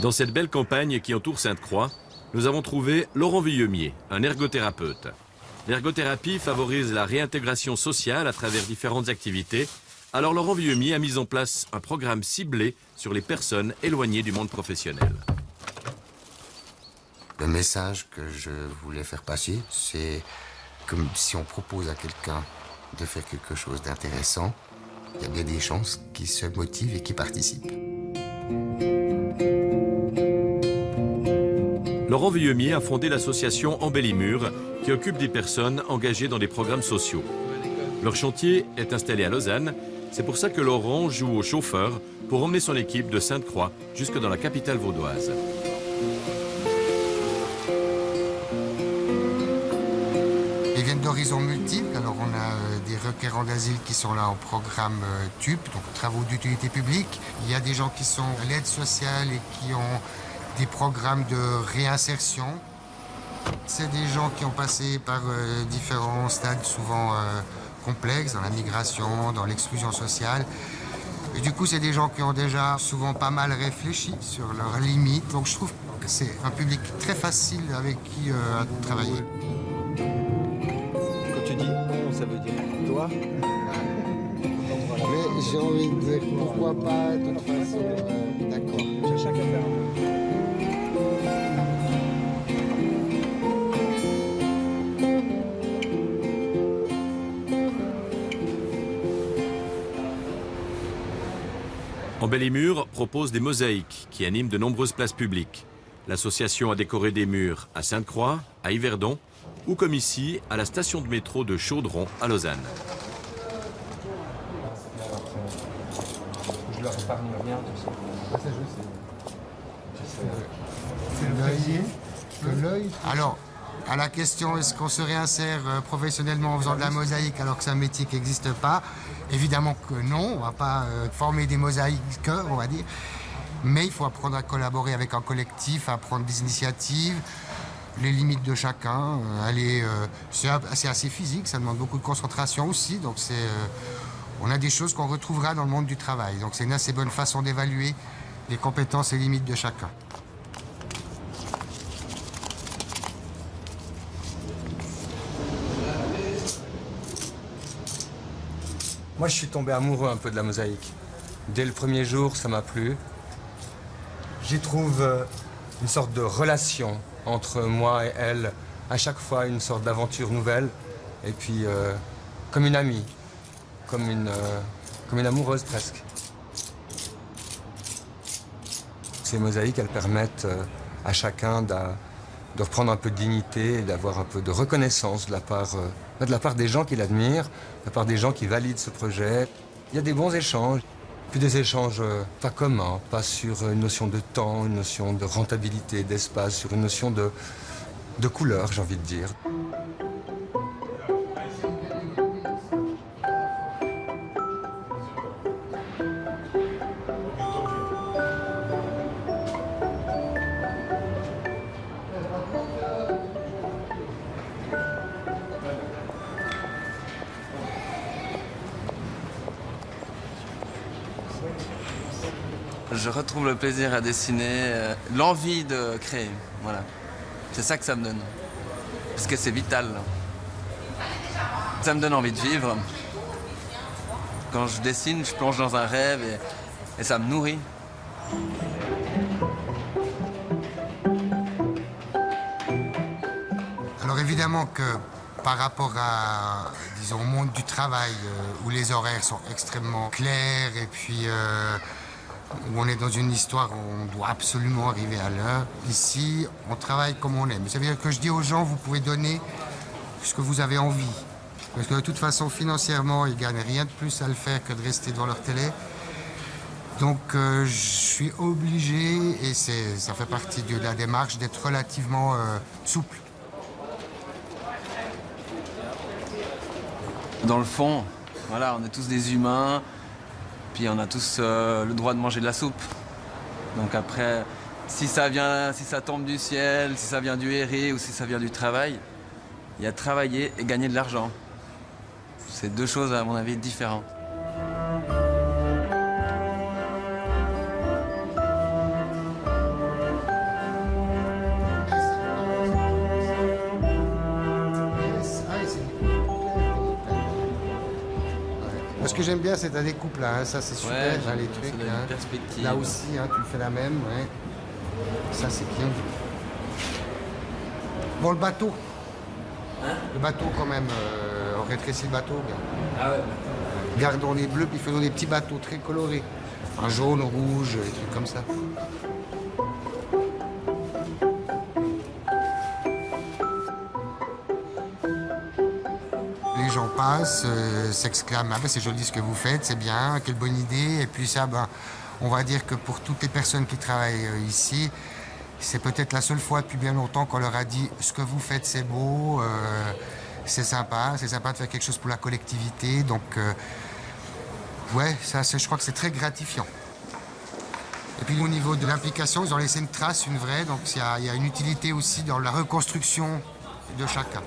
Dans cette belle campagne qui entoure Sainte-Croix, nous avons trouvé Laurent Villemier, un ergothérapeute. L'ergothérapie favorise la réintégration sociale à travers différentes activités. Alors Laurent Villemier a mis en place un programme ciblé sur les personnes éloignées du monde professionnel. Le message que je voulais faire passer, c'est comme si on propose à quelqu'un de faire quelque chose d'intéressant, il y a bien des chances qu'il se motive et qu'il participe. Laurent Villemier a fondé l'association Embellimur qui occupe des personnes engagées dans des programmes sociaux. Leur chantier est installé à Lausanne. C'est pour ça que Laurent joue au chauffeur pour emmener son équipe de Sainte-Croix jusque dans la capitale vaudoise. Ils viennent d'horizons multiples. Alors on a des requérants d'asile qui sont là en programme TUP, donc travaux d'utilité publique. Il y a des gens qui sont à l'aide sociale et qui ont des programmes de réinsertion. C'est des gens qui ont passé par différents stades souvent complexes, dans la migration, dans l'exclusion sociale. Et du coup, c'est des gens qui ont déjà souvent pas mal réfléchi sur leurs limites. Donc je trouve que c'est un public très facile avec qui travailler. Quand tu dis on, ça veut dire toi. Mais j'ai envie de dire pourquoi pas, de toute façon, d'accord. Chacun faire un. Embellimur propose des mosaïques qui animent de nombreuses places publiques. L'association a décoré des murs à Sainte-Croix, à Yverdon ou comme ici à la station de métro de Chaudron à Lausanne. Je leur épargne rien, tout ça. Ça, C'est l'œil. Alors, à la question est-ce qu'on se réinsère professionnellement en faisant de la mosaïque alors que c'est un métier qui n'existe pas? Évidemment que non, on ne va pas former des mosaïqueurs, on va dire. Mais il faut apprendre à collaborer avec un collectif, à prendre des initiatives, les limites de chacun. C'est assez physique, ça demande beaucoup de concentration aussi. Donc on a des choses qu'on retrouvera dans le monde du travail. Donc c'est une assez bonne façon d'évaluer les compétences et limites de chacun. Moi, je suis tombé amoureux un peu de la mosaïque. Dès le premier jour, ça m'a plu. J'y trouve une sorte de relation entre moi et elle. À chaque fois, une sorte d'aventure nouvelle. Et puis, comme une amie, comme une amoureuse presque. Ces mosaïques, elles permettent à chacun de reprendre un peu de dignité et d'avoir un peu de reconnaissance de la part des gens qui l'admirent, de la part des gens qui valident ce projet. Il y a des bons échanges, puis des échanges pas communs, pas sur une notion de temps, une notion de rentabilité, d'espace, sur une notion de couleur, j'ai envie de dire. Je retrouve le plaisir à dessiner, l'envie de créer, voilà. C'est ça que ça me donne, parce que c'est vital. Ça me donne envie de vivre. Quand je dessine, je plonge dans un rêve et ça me nourrit. Alors évidemment que par rapport à, disons, au monde du travail, où les horaires sont extrêmement clairs et puis où on est dans une histoire où on doit absolument arriver à l'heure. Ici, on travaille comme on aime. Ça veut dire que je dis aux gens, vous pouvez donner ce que vous avez envie. Parce que de toute façon, financièrement, ils ne gagnent rien de plus à le faire que de rester devant leur télé. Donc je suis obligé, et ça fait partie de la démarche, d'être relativement souple. Dans le fond, voilà, on est tous des humains. Puis on a tous le droit de manger de la soupe. Donc après, si ça tombe du ciel, si ça vient du RI ou si ça vient du travail, il y a travailler et gagner de l'argent. C'est deux choses, à mon avis, différentes. ce que j'aime bien, c'est ta découpe là, hein. Ça c'est super, Ouais, hein, les ça trucs. donne Hein. une perspective. Là aussi, hein, tu fais la même, ouais. Ça c'est bien. Bon, le bateau. Le bateau quand même, on rétrécit le bateau bien. Ah ouais. Gardons les bleus, puis faisons des petits bateaux très colorés. Un jaune, rouge, des trucs comme ça. Les gens passent, s'exclament, ah ben c'est joli ce que vous faites, c'est bien, quelle bonne idée. Et puis ça, ben, on va dire que pour toutes les personnes qui travaillent ici, c'est peut-être la seule fois depuis bien longtemps qu'on leur a dit ce que vous faites c'est beau, c'est sympa de faire quelque chose pour la collectivité. Donc ouais, ça, je crois que c'est très gratifiant. Et puis au niveau de l'implication, ils ont laissé une trace, une vraie, donc il y a une utilité aussi dans la reconstruction de chacun.